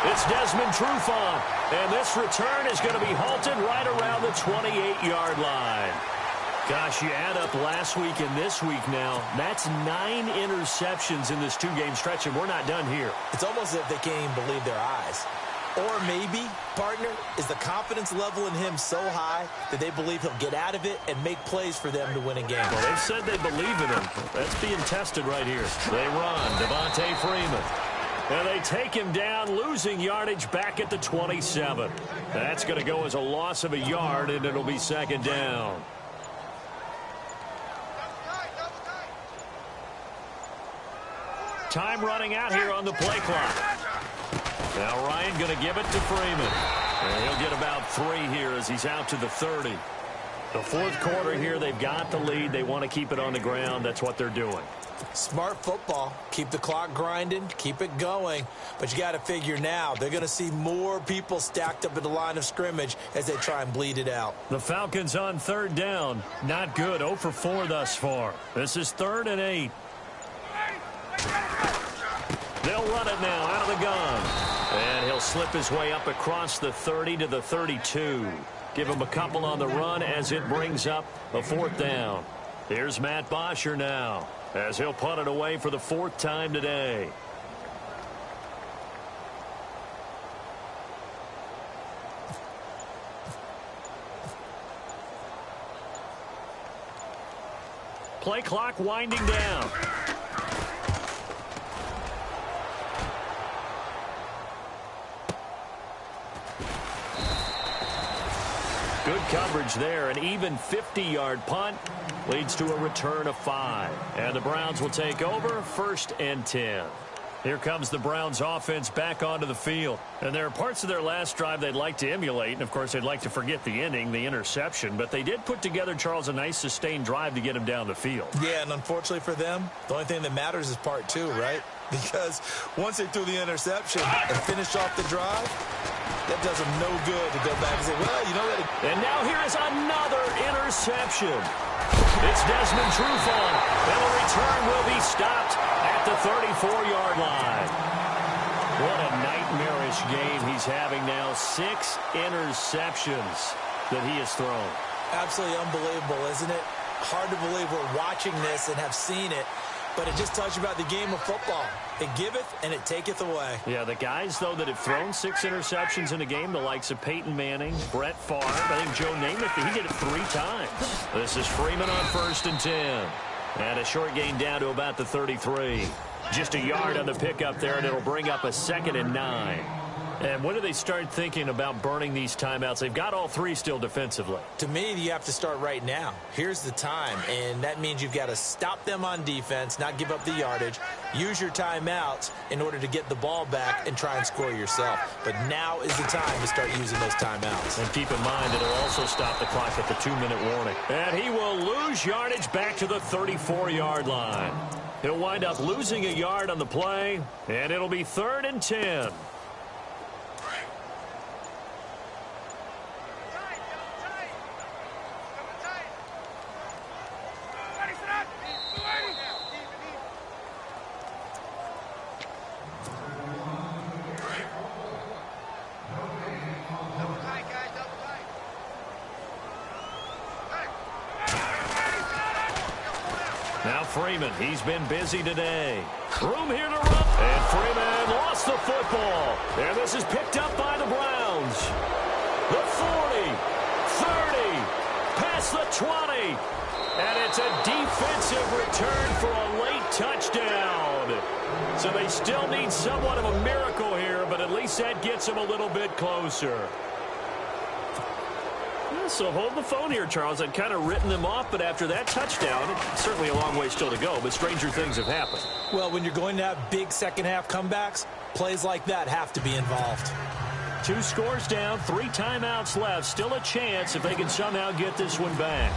It's Desmond Trufant, and this return is going to be halted right around the 28-yard line. Gosh, you add up last week and this week now, that's 9 interceptions in this 2-game stretch, and we're not done here. It's almost as if they can't even believe their eyes. Or maybe, partner, is the confidence level in him so high that they believe he'll get out of it and make plays for them to win a game. Well, they've said they believe in him. That's being tested right here. They run, Devontae Freeman. And they take him down, losing yardage back at the 27. That's going to go as a loss of a yard, and it'll be second down. Time running out here on the play clock. Now Ryan going to give it to Freeman. And he'll get about 3 here as he's out to the 30. The fourth quarter here, they've got the lead. They want to keep it on the ground. That's what they're doing. Smart football. Keep the clock grinding. Keep it going. But you got to figure now, they're going to see more people stacked up at the line of scrimmage as they try and bleed it out. The Falcons on third down. Not good. 0 for 4 thus far. This is 3rd and 8. They'll run it now out of the gun. And he'll slip his way up across the 30 to the 32. Give him a couple on the run as it brings up a 4th down. Here's Matt Bosher now as he'll punt it away for the 4th time today. play clock winding down. Good coverage there. An even 50-yard punt leads to a return of 5. And the Browns will take over 1st and 10. Here comes the Browns offense back onto the field. And there are parts of their last drive they'd like to emulate. And, of course, they'd like to forget the inning, the interception. But they did put together, Charles, a nice sustained drive to get him down the field. Yeah, and unfortunately for them, the only thing that matters is part 2, right? Because once they threw the interception and finished off the drive, that does them no good to go back and say, well, you know what? And now here is another interception. It's Desmond Trufant, and the return will be stopped at the 34-yard line. What a nightmarish game he's having now. 6 interceptions that he has thrown. Absolutely unbelievable, isn't it? Hard to believe we're watching this and have seen it. But it just tells you about the game of football. It giveth and it taketh away. Yeah, the guys, though, that have thrown 6 interceptions in a game, the likes of Peyton Manning, Brett Favre, I think Joe Namath, he did it 3 times. This is Freeman on 1st and 10. And a short gain down to about the 33. Just a yard on the pickup there, and it'll bring up a 2nd and 9. And when do they start thinking about burning these timeouts? They've got all 3 still defensively. To me, you have to start right now. Here's the time, and that means you've got to stop them on defense, not give up the yardage, use your timeouts in order to get the ball back and try and score yourself. But now is the time to start using those timeouts. And keep in mind, it'll also stop the clock at the 2-minute warning. And he will lose yardage back to the 34-yard line. He'll wind up losing a yard on the play, and it'll be 3rd and 10. Now Freeman, he's been busy today. Room here to run. And Freeman lost the football. And this is picked up by the Browns. The 40, 30, past the 20. And it's a defensive return for a late touchdown. So they still need somewhat of a miracle here, but at least that gets them a little bit closer. So hold the phone here, Charles. I'd kind of written them off, but after that touchdown, it's certainly a long way still to go, but stranger things have happened. Well, when you're going to have big second-half comebacks, plays like that have to be involved. 2 scores down, 3 timeouts left. Still a chance if they can somehow get this one back.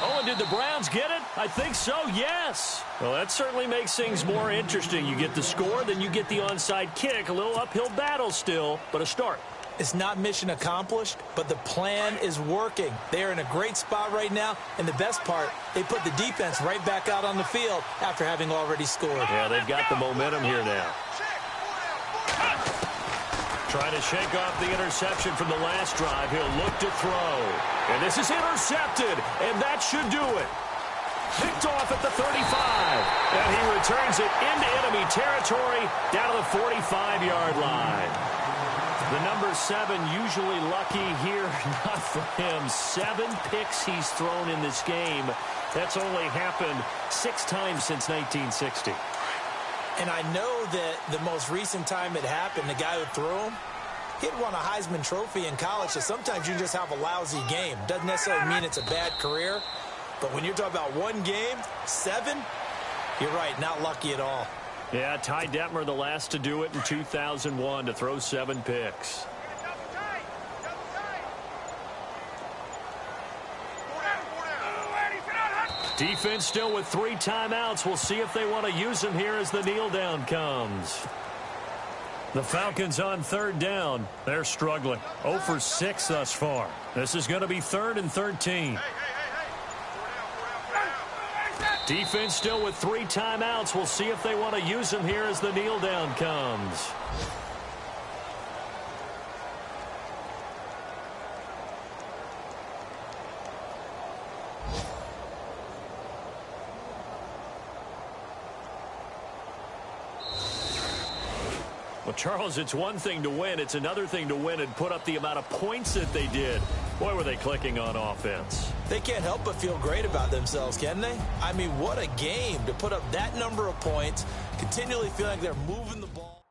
Oh, and did the Browns get it? I think so, yes. Well, that certainly makes things more interesting. You get the score, then you get the onside kick. A little uphill battle still, but a start. It's not mission accomplished, but the plan is working. They are in a great spot right now, and the best part, they put the defense right back out on the field after having already scored. Yeah, they've got the momentum here now. Trying to shake off the interception from the last drive. He'll look to throw. And this is intercepted, and that should do it. Picked off at the 35. And he returns it into enemy territory down to the 45-yard line. The number 7 usually lucky here, not for him. 7 picks he's thrown in this game. That's only happened 6 times since 1960. And I know that the most recent time it happened, the guy who threw him, he'd won a Heisman Trophy in college, so sometimes you just have a lousy game. Doesn't necessarily mean it's a bad career, but when you're talking about 1 game, 7, you're right, not lucky at all. Yeah, Ty Detmer, the last to do it in 2001, to throw 7 picks. Defense still with 3 timeouts. We'll see if they want to use them here as the kneel down comes. The Falcons on 3rd down. They're struggling. 0 for 6 thus far. This is going to be 3rd and 13. Defense still with 3 timeouts. We'll see if they want to use them here as the kneel down comes. Well, Charles, it's one thing to win. It's another thing to win and put up the amount of points that they did. Boy, were they clicking on offense. they can't help but feel great about themselves, can they? I mean, what a game to put up that number of points, continually feeling like they're moving the ball.